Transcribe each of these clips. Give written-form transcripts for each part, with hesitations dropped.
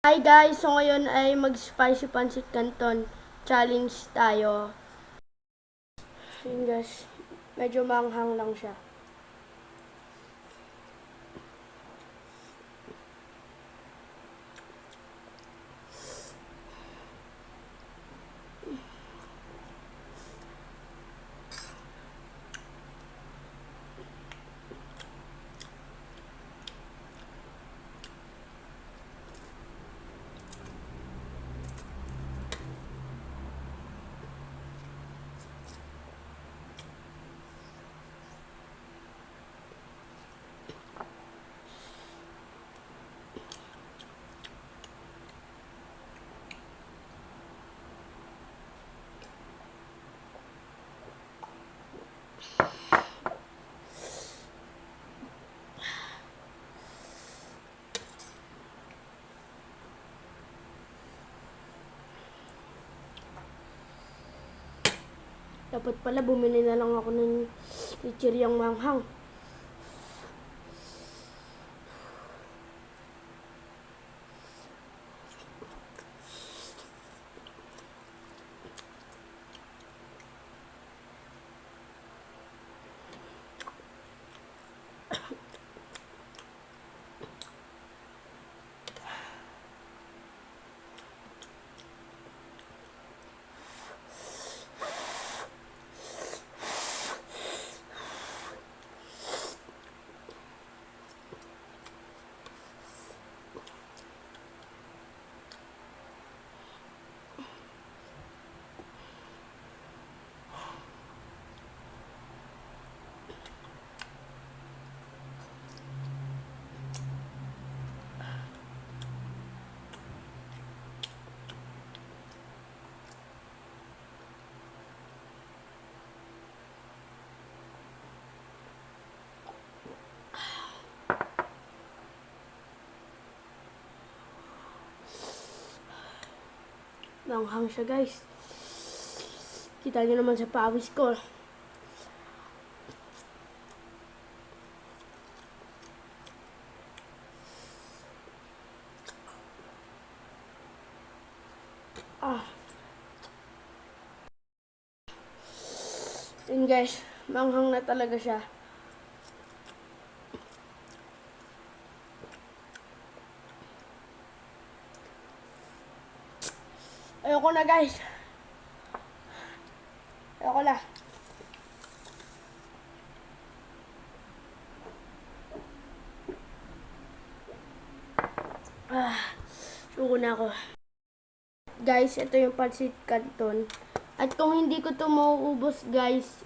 Hi guys! So ngayon ay mag-spicy pancit canton challenge tayo. Yun guys, medyo manghang lang siya. Dapat pala bumili na lang ako ng chichiryang manghang. Manghang siya guys. Kita nyo naman sa pawis ko. Yun guys, manghang na talaga siya. Ayoko na guys. Ayoko na. Suko na ako. Guys, ito yung pancit canton. At kung hindi ko to mauubos guys,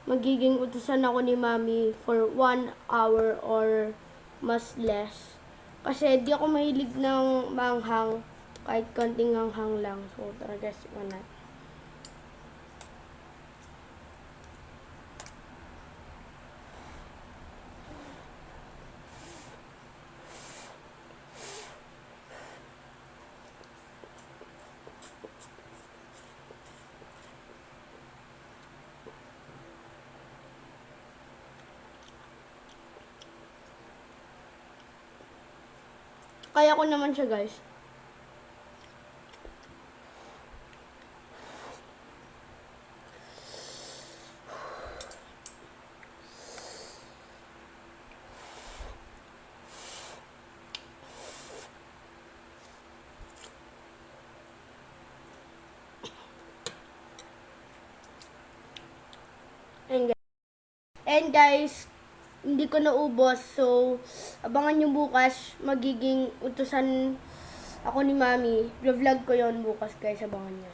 magiging utusan ako ni Mami for 1 hour or mas less. Kasi di ako mahilig ng manghang, kahit konting hanghang lang. So tara guys, natin. Kaya ko naman siya guys. And guys, hindi ko naubos. So, abangan nyo bukas. Magiging utusan ako ni Mami. Vlog ko yon bukas guys. Abangan nyo.